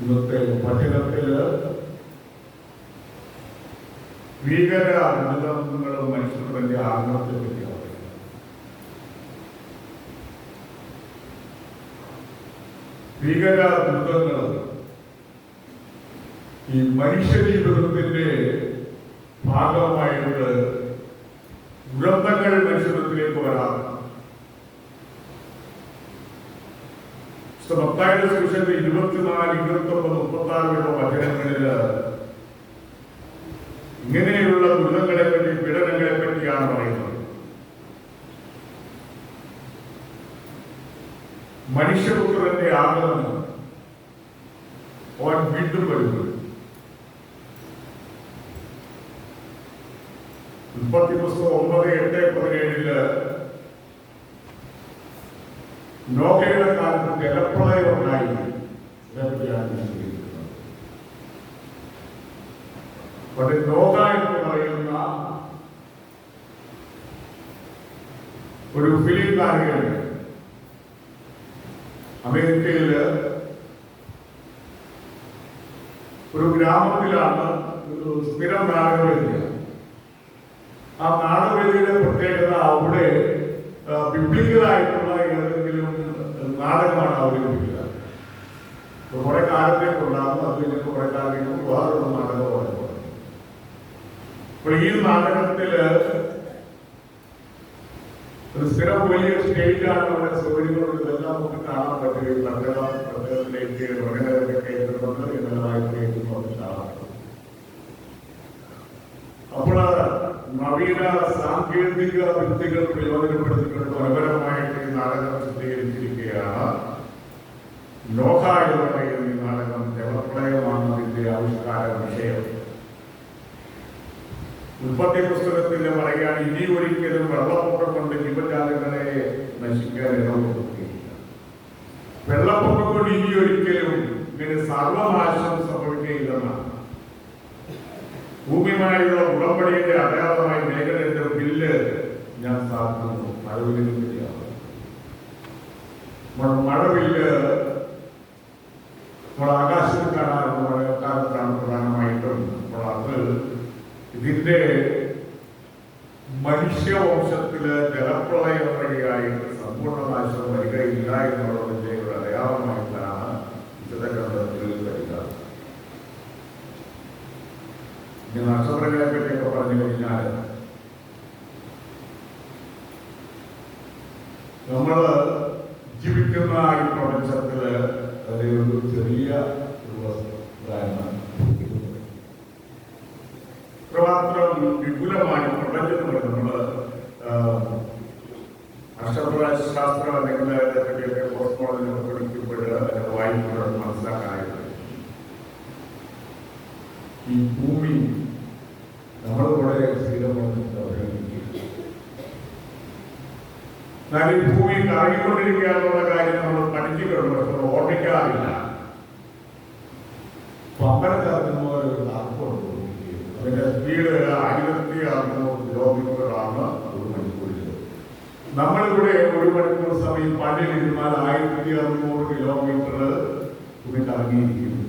ഇന്നത്തെ വചനത്തിൽ ഭീകര ദുരന്തങ്ങളും മനുഷ്യരുടെ ആത്മഹത്യ പറ്റിയാണ്. ഭീകര ദുരന്തങ്ങൾ ഈ മനുഷ്യ ജീവിതത്തിന്റെ ഭാഗമായിട്ട് ദുരന്തങ്ങൾ മനുഷ്യത്തിലേക്ക് വരാം. മത്തായിയുടെ സുവിശേഷം 24, 29, 36 വചനങ്ങളില് ഇങ്ങനെയുള്ള ദുരിതങ്ങളെ പറ്റി, പീഡനങ്ങളെ പറ്റിയാണ് പറയുന്നത്. മനുഷ്യപുത്രന്റെ ആഗമനം അവൻ വീണ്ടും വരുന്നു. ഉൽപ്പത്തി പുസ്തകം 9:8-17 നോഹയുടെ കാലത്ത് ജലപ്രളയം ഉണ്ടായി. പക്ഷെ നോഹ എന്ന് പറയുന്ന ഒരു ഫിലിം താരകയുണ്ട്. അമേരിക്കയില് ഒരു ഗ്രാമത്തിലാണ് ഒരു സ്ഥിരം നാടകവേദിയ. ആ നാടകവേദിയുടെ പ്രത്യേകത അവിടെ ബിബ്ലിക്കലായിട്ടുള്ള ഏതെങ്കിലും നാടകമാണ് അവതരിപ്പിക്കുക. കുറെ കാലത്തേക്കുണ്ടാകും. അത് കഴിഞ്ഞ് കുറെ കാലത്തേക്ക് വേറൊരു നാടകമാണ്. അപ്പോൾ ഈ നാടകത്തില് ഒരു സ്ഥിരം വലിയ സ്റ്റേജാണ്. അവിടെ സൗകര്യങ്ങളും ഇതെല്ലാം നമുക്ക് കാണാൻ പറ്റുകയും പ്രത്യേകത്തിലേക്ക് മൃഗങ്ങളൊക്കെ കയറ്റുന്നുണ്ട് എന്നതായിട്ട് കാണാം. അപ്പോൾ നവീന സാങ്കേതിക വിദ്യകൾ പ്രയോജനപ്പെടുത്തിക്കൊണ്ട് മനോഹരമായിട്ട് ഈ നാടകം ചിത്രീകരിച്ചിരിക്കുകയാണ്. നോഹ എന്ന് പറയുന്ന ഈ നാടകം ജലപ്രളയമാണ് അതിന്റെ ആവിഷ്കാര വിഷയം. ഉൽപ്പത്തി പുസ്തകത്തിൽ പറയുകയാണ്, ഇനി ഒരിക്കലും വെള്ളപ്പൊക്കം കൊണ്ട് ജീവജാലങ്ങളെ നശിക്കാൻ ഇടവരുത്തുകയില്ല. വെള്ളപ്പൊക്കം കൊണ്ട് ഇനി ഒരിക്കലും ഇങ്ങനെ സർവനാശം സംഭവിക്കുകയില്ലെന്നാണ്. ഭൂമിയുമായുള്ള ഉടമ്പടിയുടെ അടയാളമായി മേഘന്റെ ബില്ല് ഞാൻ സ്ഥാപിക്കുന്നു. മഴവില്ല് നമ്മൾ ആകാശത്തിൽ കാണാറുണ്ട്, മഴക്കാലത്താണ് പ്രധാനമായിട്ടും. അപ്പോൾ അത് ഇതിന്റെ മനുഷ്യവംശത്തില് ജലപ്രളയം വഴിയായിട്ട് സമ്പൂർണ്ണനാശം വരികയില്ല എന്നുള്ളതിന്റെ ഒരു അടയാളമായിട്ടാണ് വിശുദ്ധഗ്രന്ഥത്തിൽ വരിക. നക്ഷത്രങ്ങളെ പറ്റിയൊക്കെ പറഞ്ഞു കഴിഞ്ഞാൽ നമ്മൾ ജീവിക്കുന്ന ഈ പ്രപഞ്ചത്തില് ഒരു ചെറിയ ഒരു വസ്തുതയാണ്. ഇത്രമാത്രം വിപുലമായി പ്രപഞ്ചത്തിൽ നമ്മൾ നക്ഷത്രശാസ്ത്രം അല്ലെങ്കിൽ പറ്റിയൊക്കെ പോസ്റ്റ്മോർട്ടം പഠിക്കുമ്പോൾ വായിക്കുമ്പോൾ മനസ്സിലാക്കാനായിട്ട് ഈ ഭൂമി നമ്മളിവിടെ സ്ഥിരമായി ഈ ഭൂമി കറങ്ങിക്കൊണ്ടിരിക്കുക എന്നുള്ള കാര്യം നമ്മൾ പഠിച്ചിട്ടുണ്ട്. പക്ഷെ ഓർമ്മിക്കാറില്ല. പമ്പരം കറങ്ങുന്ന ഒരു തർക്കമുണ്ട്. അതിന്റെ സ്പീഡ് 1600 കിലോമീറ്ററാണ് ഒരു മണിക്കൂറിൽ. നമ്മളിവിടെ ഒരു മണിക്കൂർ സമയം പണ്ടിലിരുന്നാൽ 1600 കിലോമീറ്റർ ഭൂമി കറങ്ങിയിരിക്കുന്നു.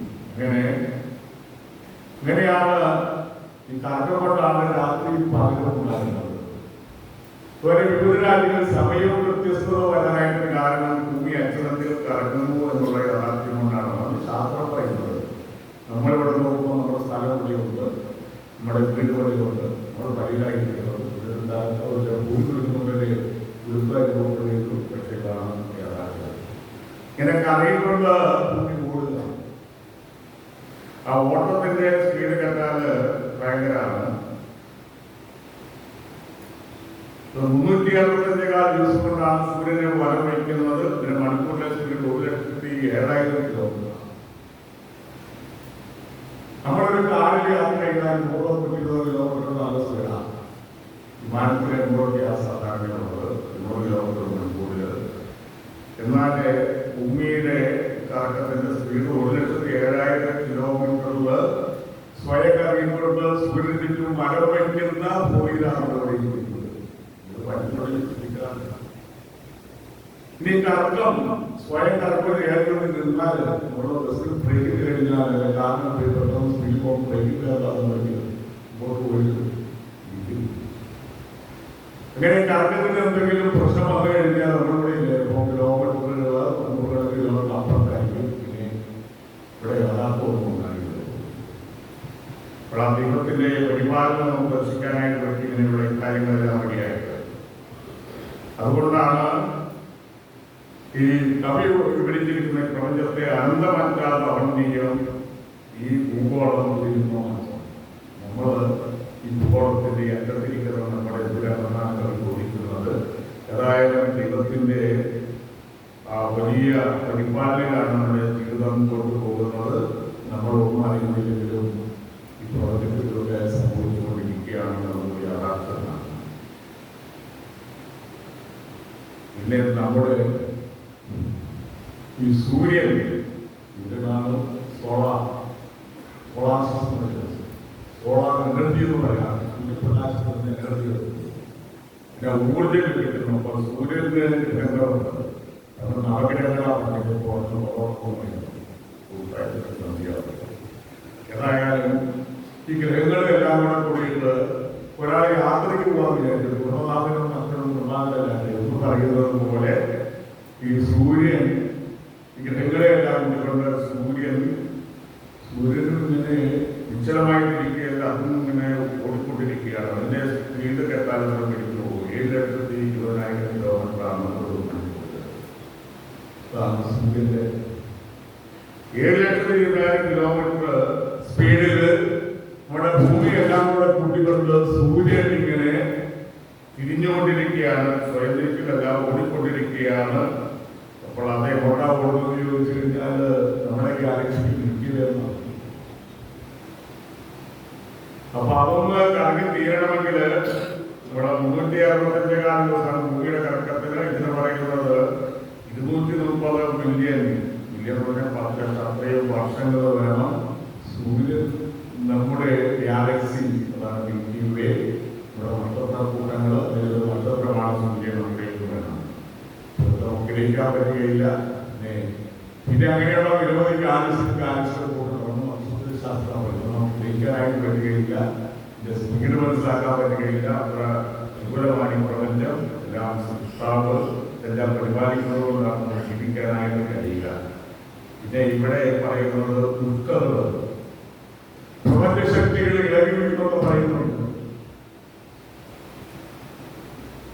ഇങ്ങനെയാണ് ഈ കറക്കം കൊണ്ടാണ് രാത്രി പകലും ഉണ്ടാകുന്നത്. വിവിധ രാജ്യങ്ങൾ സമയവും വ്യത്യസ്തത വരാനായിട്ട് കാരണം ഭൂമി അക്ഷരത്തിൽ കറങ്ങുന്നു എന്നുള്ള യാഥാർത്ഥ്യം കൊണ്ടാണ്. അത് ശാസ്ത്രം പറയുന്നത്. നമ്മളിവിടെ നോക്കുമ്പോൾ നമ്മുടെ സ്ഥലം ഇവിടെയുണ്ട്, നമ്മുടെ വീടുകളിലുണ്ട്, നമ്മൾ പരിലായിരിക്കുന്നത് ഭൂമി വിടുന്നവരെ ഉൾപ്പെടുന്ന പക്ഷികളാണ് യാഥാർത്ഥ്യം. ഇങ്ങനെ കറയിലുള്ള ഭൂമി കൂടുതലാണ്. ആ ഓട്ടത്തിന്റെ സ്പീഡ് കണ്ടാൽ ഭയങ്കരമാണ്. 365 ദിവസം കൊണ്ടാണ് സൂര്യനെ വലം വയ്ക്കുന്നത്. പിന്നെ മണിക്കൂറിലെ സ്പീഡ് 1,07,000 കിലോമീറ്റർ. നമ്മളൊരു കാറിൽ യാത്ര ചെയ്താൽ 120 കിലോമീറ്റർ നല്ല സ്പീഡാണ്. വിമാനത്തിലെ 100 സാധാരണയുള്ളത് 100 കിലോമീറ്റർ മണിക്കൂറിൽ. എന്നാൽ ഭൂമിയുടെ കറക്കത്തിന്റെ സ്പീഡ് 1,07,000 കിലോമീറ്റർ സൂര്യന് ചുറ്റും മരം വയ്ക്കുന്ന ഭൂമിയിലാണ് പ്രവേശിക്കുന്നത്. ഇത് പറ്റുന്നത് ശ്രദ്ധിക്കാറില്ല. ഇനി കറക്കം സ്വയം കറക്കം ഏതെങ്കിലും നിന്നാൽ നമ്മൾ ബസ്സിൽ ബ്രേക്ക് കഴിഞ്ഞാൽ കാരണം പെട്ടെന്ന് സ്പീഡ് പോകും ബ്രേക്ക് മുമ്പോട്ട് പോയി അങ്ങനെ കറക്കത്തിന് എന്തെങ്കിലും പ്രശ്നം വന്നു കഴിഞ്ഞാൽ നമ്മളിവിടെ ഇപ്പോൾ കിലോമീറ്ററുകൾ 100 കിലോമീറ്റർ അപ്പുറത്തായിരിക്കും. പിന്നെ ഇവിടെ യഥാർത്ഥമൊന്നും ഉണ്ടാകില്ല. അപ്പോൾ ആ ദൈവത്തിന്റെ പരിപാലനം നമുക്ക് ദർശിക്കാനായിട്ട് പറ്റി ഇങ്ങനെയുള്ള കാര്യങ്ങളെല്ലാം റെഡിയായിട്ട്. അതുകൊണ്ടാണ് ഈ കവി വിവരിച്ചിരിക്കുന്ന പ്രപഞ്ചത്തെ അനന്തമറ്റാത്ത അവണ്ണീയം ഈ ഭൂഗോളം ചെയ്യുന്നു. നമ്മൾ ഈ ഭൂഗോളത്തിന്റെ അറ്റത്തിരിക്കുന്ന നമ്മുടെ ദുരന്തങ്ങൾ ചോദിക്കുന്നത് ഏതായാലും ദൈവത്തിന്റെ വലിയ പരിപാലനയാണ് നമ്മുടെ ജീവിതം കൊണ്ടുപോകുന്നത്. നമ്മൾ ഒന്നും അറിയുന്നില്ലെങ്കിലും ഈ പ്രപഞ്ചത്തിലൂടെ സംഭവിച്ചുകൊണ്ടിരിക്കുകയാണെന്നുള്ള യാഥാർത്ഥ്യമാണ്. പിന്നെ നമ്മുടെ ഈ സൂര്യൻ ഇതിനാണ് സോളാർ സിസ്റ്റം, സോളാർ എനർജി എന്ന് പറയാം. സൂര്യപ്രകാശത്തിന്റെ എനർജി പിന്നെ ഊർജ്ജം കിട്ടുന്നു. അപ്പോൾ സൂര്യന്റെ ഗ്രഹങ്ങളുണ്ട്, അത് നവഗ്രഹങ്ങളാണ്. ഏതായാലും ഈ ഗ്രഹങ്ങളെല്ലാം കൂടെ കൂടിയിട്ട് ഒരാൾ യാത്രയ്ക്ക് പോകാൻ വിചാരിച്ചത് ഗൃഹനാഥനും മക്കളും നിർമ്മാണമല്ലാതെ എന്ന് പറയുന്നത് പോലെ ഈ സൂര്യൻ ഈ ഗ്രഹങ്ങളെയെല്ലാം കൊണ്ടുകൊണ്ട് സൂര്യനും ഇങ്ങനെ നിശ്ചലമായിട്ടിരിക്കുകയല്ല, അതും ഇങ്ങനെ ഓടിക്കൊണ്ടിരിക്കുകയാണ്. അതിന്റെ സ്പീഡ് കേട്ടാൽ നമ്മൾ പിടിച്ചു പോകും. 7,20,000 കിലോമീറ്ററാണ് സൂര്യന്റെ 7,20,000 കിലോമീറ്റർ സ്പീഡിൽ നമ്മുടെ ഭൂമിയെല്ലാം കൂടെ കൂട്ടിക്കൊണ്ട് സൂര്യൻ ഇങ്ങനെ തിരിഞ്ഞുകൊണ്ടിരിക്കുകയാണ്. സ്വയംതിരിക്കലെല്ലാം ഓടിക്കൊണ്ടിരിക്കുകയാണ്. അപ്പോൾ അതേ ഓടാ ഓടുന്നത് ചോദിച്ചു കഴിഞ്ഞാൽ നമ്മുടെ ഗാലക്സിക്ക് നിൽക്കില്ലെന്നാണ്. അപ്പൊ അതൊന്ന് കറങ്ങി തീരണമെങ്കിൽ ഇവിടെ 365 ദിവസമാണ് ഭൂമിയുടെ കറക്കത്തിന്. ഇതിന് പറയുന്നത് 230 മില്യൺ പറഞ്ഞാൽ 10 ലക്ഷം അത്രയും വർഷങ്ങൾ വേണം സൂര്യൻ നമ്മുടെ ഗാലക്സി, അതാണ് മിൽക്കി വേ, ഇവിടെ നക്ഷത്രക്കൂട്ടങ്ങൾ, നക്ഷത്രമാണ് സൂര്യൻ നമുക്ക് വേണം. നമുക്ക് ഗ്രഹിക്കാൻ പറ്റുകയില്ല. പിന്നെ അങ്ങനെയുള്ള നിരവധി ശാസ്ത്രം നമുക്ക് ഗ്രഹിക്കാനായിട്ട് പറ്റുകയില്ല. സ്പീഡ് മനസ്സിലാക്കാൻ പറ്റുകയില്ല. അത്ര വിപുലമാണ് ഈ പ്രപഞ്ചം. എല്ലാം സൃഷ്ടാവ് എല്ലാം പരിപാലിക്കുന്നതുകൊണ്ടാണ് നമുക്ക് ജീവിക്കാനായിട്ട് കഴിയുക. പിന്നെ ഇവിടെ പറയുന്നത് ദുഃഖങ്ങൾ, പ്രപഞ്ച ശക്തികൾ ഇളകി വീഴ്ന്നൊക്കെ പറയുന്നുണ്ട്.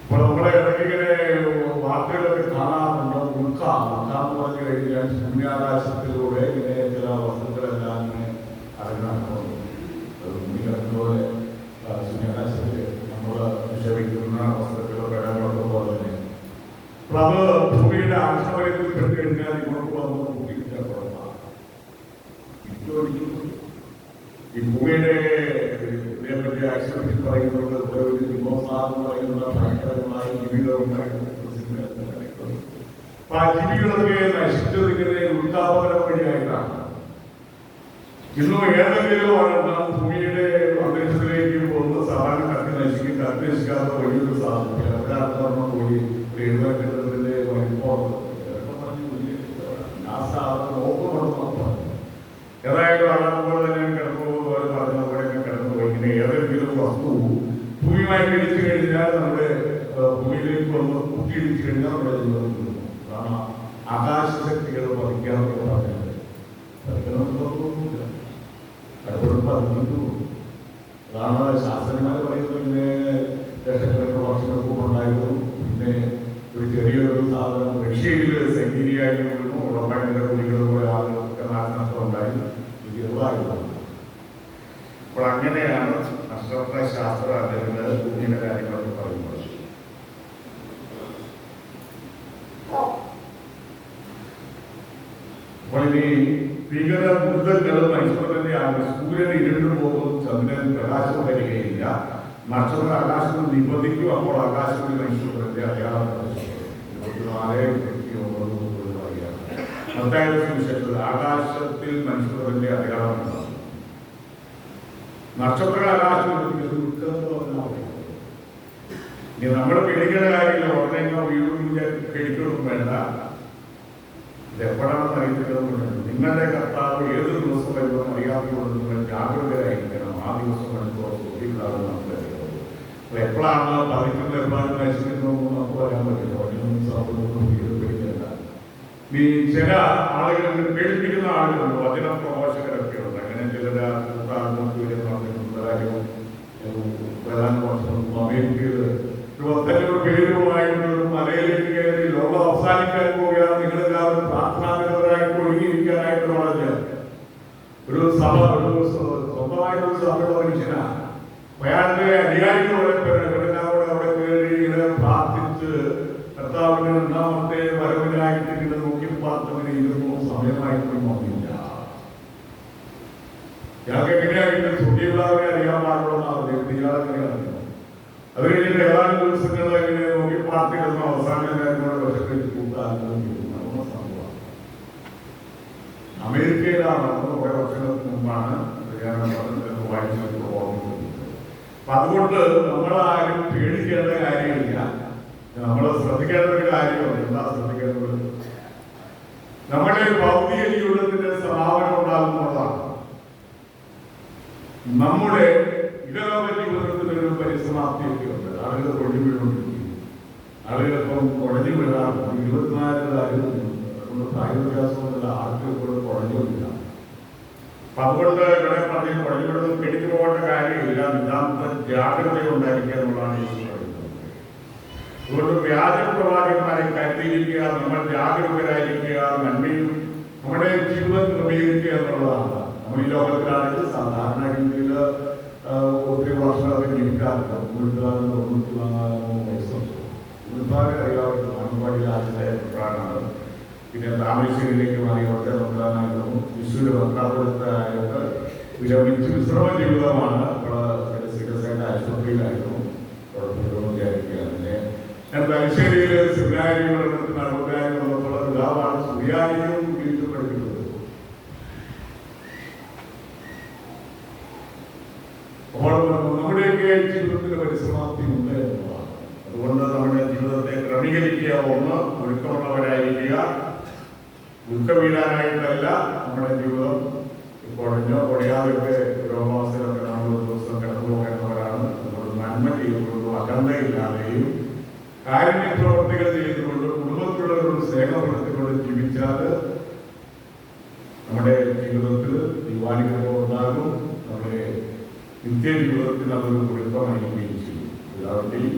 അപ്പോൾ നമ്മളെ ഇടയ്ക്കിങ്ങനെ വാർത്തകളൊക്കെ കാണാറുണ്ട്. ഉൾക്കാന്ന് പറഞ്ഞു കഴിഞ്ഞാൽ ശൂന്യാകാശത്തിലൂടെ ഇങ്ങനെ ചില വസ്തുക്കളെല്ലാം ഇങ്ങനെ അറിഞ്ഞാൽ പോലെ ശൂന്യാകാശത്തിൽ നമ്മൾ നിക്ഷേപിക്കുന്ന വസ്തുക്കളൊക്കെ ഇടങ്ങളൊക്കെ പോലെ തന്നെ. അപ്പോൾ അത് ഭൂമിയുടെ ആശ്രയത്തിൽ പെട്ട് കഴിഞ്ഞാൽ ഇങ്ങോട്ട് വന്ന് കൂട്ടിക്കാൻ കുഴപ്പമാണ്. ഈ ഭൂമിയുടെ ഇതിനെപ്പറ്റി ആക്സിഡന്റിൽ പറയുന്നത് ഒരു ജിമോസാന്ന് പറയുന്ന ഭയങ്കരമായ ജീവിതമുണ്ടായിരുന്നു. അപ്പൊ ആ ജീവികളൊക്കെ നശിച്ചത് ഇങ്ങനെ ഉൽക്കാപനം വഴിയായിട്ടാണ്. ഇന്നും ഏതെങ്കിലും ഒരെണ്ണം ഭൂമിയുടെ അന്തരീക്ഷത്തിലേക്ക് പോകുന്ന സാധാരണ കത്തി നശിക്കാത്ത വലിയൊരു സാധനം ഒരാൾക്കൊരെണ്ണം പോയി ഒരു എഴുതാക്കിട്ടതിന്റെ വലിപ്പം ആ സാധനം നോക്കുന്നുണ്ടെന്ന്. ഏതായാലും അതാകുമ്പോൾ തന്നെ കിടന്നുപോകുന്നവർ പറഞ്ഞ അവിടെയൊക്കെ കിടന്നുപോയി. ഇങ്ങനെ ഏതെങ്കിലും വസ്തു ഭൂമിയുമായി ഇടിച്ചു കഴിഞ്ഞാൽ നമ്മുടെ ഭൂമിയിലേക്ക് വന്ന് കൂട്ടിയിടിച്ചു കഴിഞ്ഞാൽ നമ്മുടെ ജീവിതം തീർന്നു. കാരണം ആകാശശക്തികൾ പതിക്കാമെന്ന് പറഞ്ഞത് പതിക്കണമെന്നൊന്നുമില്ല. പലപ്പോഴും പതിഞ്ഞു. അതാണ് ശാസ്ത്രജ്ഞന്മാർ പറയുന്നത്. പിന്നെ ലക്ഷക്കണക്കിന് വർഷങ്ങൾക്ക് മുമ്പുണ്ടായിരുന്നു. പിന്നെ ഒരു ചെറിയൊരു സാധനം റഷ്യയിൽ സെഞ്ചുറിയായി വീഴുന്നു. ഉറപ്പായിട്ട് കുടികൾ പോലെ ആളുകൾക്ക് നാശനഷ്ടം ഉണ്ടായി. ചെറുതായിരുന്നു. അപ്പോൾ അങ്ങനെയാണ് നക്ഷത്രശാസ്ത്ര അല്ലെങ്കിൽ ഭൂമിയുടെ കാര്യങ്ങളൊക്കെ പറയുന്നത്. അപ്പോൾ ഇനി ഭീകര ദുരിതങ്ങളും ഐശ്വര്യതയാണ്. സൂര്യൻ ഇരുണ്ടു പോകും, ചന്ദ്രൻ പ്രകാശം വരികയില്ല, നക്ഷത്ര ആകാശത്തിൽ നിബന്ധിക്കും. അപ്പോൾ ആകാശത്തിൽ ഐശ്വര്യത്തിന്റെ അടയാളം 24:29 പറയുകയാണ്. മത്തായിയുടെ സുവിശേഷത്തിൽ ആകാശത്തിൽ മനുഷ്യരുടെ അടയാളം ഉണ്ടാകും. നക്ഷത്ര ആകാശത്തിൽ ഇനി നമ്മൾ പേടിക്കേണ്ട കാര്യമില്ല. ഉടനെ വീടും പേടിക്കൊന്നും വേണ്ട. ഇതെപ്പോഴാണെന്ന് അറിയിച്ചിട്ടുള്ളത് നിങ്ങളുടെ കർത്താവ് ഏത് ദിവസം വരുമ്പോൾ അറിയാത്തതുകൊണ്ട് നിങ്ങൾ ജാഗ്രതരായിരിക്കണം. ആ ദിവസം മനസ്സിലാവും നമുക്കറിയാം. എപ്പോഴാണ് പതിക്കുന്നത് എപ്പോഴാണ് നശിക്കുന്നതെന്ന് നമുക്ക് പറയാൻ പറ്റില്ല. ഒന്നും വീട് പേടിക്കേണ്ട. ഈ ചില ആളുകൾ പേടിപ്പിക്കുന്ന ആളുകളുണ്ട്, വചന പ്രഭാഷകരൊക്കെ ഉണ്ട്. അങ്ങനെ ചിലര് കാര്യവും പ്രധാന വർഷം അമേരിക്കയിൽ 25 പേരുമായിട്ട് ഒരു മലയിലേക്ക് കയറി ലോകം അവസാനിക്കാൻ പോവുകയാണ്, നിങ്ങളെല്ലാവരും പ്രാർത്ഥനാപരമായിട്ട് ഒഴുകിയിരിക്കാനായിട്ട് പറഞ്ഞ് ഒരു സഭ, ഒരു സ്വന്തമായിട്ടൊരു സഭയുടെ മനുഷ്യനാണ്. അയാളുടെ അധികാരികളോടെ ഇവരെല്ലാവരും അവിടെ കയറി ഇങ്ങനെ പ്രാർത്ഥിച്ച് കർത്താവിന് 2ാമത്തെ വരവിനായിട്ട് ഇങ്ങനെ നോക്കി പാർത്തവന് ഇരുന്നു. സമയമായിട്ടും വന്നില്ല. ഇയാൾക്ക് എങ്ങനെയായിട്ട് സുഖീവിളാവിനെ അറിയാൻ പാടുള്ളതാണ് ഇയാളെങ്ങനെയാണ്. അത് കഴിഞ്ഞിട്ട് ഏതാനും ദിവസങ്ങൾ ഇങ്ങനെ നോക്കി പാർട്ടിരുന്ന അവസാന കാര്യങ്ങളെ വശത്തിൽ കൂട്ടാനും സംഭവമാണ്. അമേരിക്കയിലാണ് കുറെ വർഷങ്ങൾക്ക് മുമ്പാണ് വായിച്ചു ഓർമ്മിക്കുന്നത്. അപ്പൊ അതുകൊണ്ട് നമ്മളാരും പേടിക്കേണ്ട കാര്യമില്ല. നമ്മൾ ശ്രദ്ധിക്കേണ്ട ഒരു കാര്യമുണ്ട്. എന്താ ശ്രദ്ധിക്കേണ്ടത്? നമ്മുടെ ഭൗതിക ജീവിതത്തിന്റെ സമാപനം ഉണ്ടാകുന്നതാണ്. നമ്മുടെ ഇഹലോക ജീവിതത്തിനൊരു പരിസമാപ്തിയൊക്കെ ഉണ്ട്. ആളുകൾ കൊഴഞ്ഞു വീഴുകൊണ്ടിരിക്കും. ആളുകളിപ്പം കുഴഞ്ഞു വീഴാറുണ്ട്. 24 അതുകൊണ്ട് പ്രായവ്യത്യാസമുള്ള ആളുകൾ കുഴഞ്ഞുകൊണ്ടില്ല. അപ്പൊ അതുകൊണ്ട് ഇവിടെ പറഞ്ഞ് കുഴഞ്ഞു വീഴുന്നത് പിടിച്ചു പോകേണ്ട കാര്യമില്ല. നിതാന്ത ജാഗ്രത ഉണ്ടായിരിക്കുക എന്നുള്ളതാണ് ഈ പറയുന്നത്. അതുകൊണ്ട് വ്യാജ പ്രവാചകന്മാരെ കരുതിയിരിക്കുക, നമ്മൾ ജാഗരൂകരായിരിക്കുക, നന്മയും നമ്മുടെ ജീവിതം ക്രമീകരിക്കുക എന്നുള്ളതാണ്. നമ്മൾ ഈ ലോകത്തിലാണെങ്കിൽ സാധാരണ രീതിയിൽ ഒത്തിരി വർഷങ്ങളൊക്കെ ജീവിക്കാറുണ്ട്. 94 വയസ്സുണ്ട്. അറിയാവുന്ന അംഗൻവാടി ആശുപത്രിയാണ്. പിന്നെ താമരശ്ശേരിയിലേക്ക് മാറിയോട്ടെ നോക്കാനായിരുന്നു. തൃശ്ശൂർ വക്കാപുരത്തായിട്ട് വിരമിച്ച് വിശ്രമ ജീവിതമാണ്. ചികിത്സയുടെ ആശുപത്രിയിലായിരുന്നു. ഞാൻ തലശ്ശേരിയിൽ സെമിനാരികൾ നടത്താനുള്ള പിതാവാണ് സുറിയാനിയും വീട്ടിൽ പഠിക്കുന്നത്. അപ്പോൾ നമ്മുടെയൊക്കെ ജീവിതത്തിന്റെ പരിസമാപ്തി ഉണ്ട് എന്നതാണ്. അതുകൊണ്ട് നമ്മുടെ ജീവിതത്തെ ക്രമീകരിക്കുക. ഒന്ന്, ഒരുക്കമുള്ളവരായിരിക്കുക. ദുഃഖ വീഴാനായിട്ടല്ല നമ്മുടെ ജീവിതം. കുഴഞ്ഞോ കുഴയാതൊക്കെ രോഗാവസ്ഥയിലൊക്കെ നമ്മൾ ഒരു ദിവസം കടന്നു പോകേണ്ടവരാണ്. നമ്മൾ നന്മ ചെയ്തുകൊണ്ടും അകന്തയില്ലാതെയും കാരുണ്യ പ്രവർത്തികൾ ചെയ്തുകൊണ്ട് കുടുംബത്തിലുള്ളവരോട് സ്നേഹപ്പെടുത്തിക്കൊണ്ട് ജീവിച്ചാൽ നമ്മുടെ ജീവിതത്തിൽ ദൈവാനുഗ്രഹം ഉണ്ടാകും. നമ്മുടെ നിത്യജീവിതത്തിൽ അതൊരു കുടുംബമായിരിക്കുകയും ചെയ്യും. എല്ലാവരുടെയും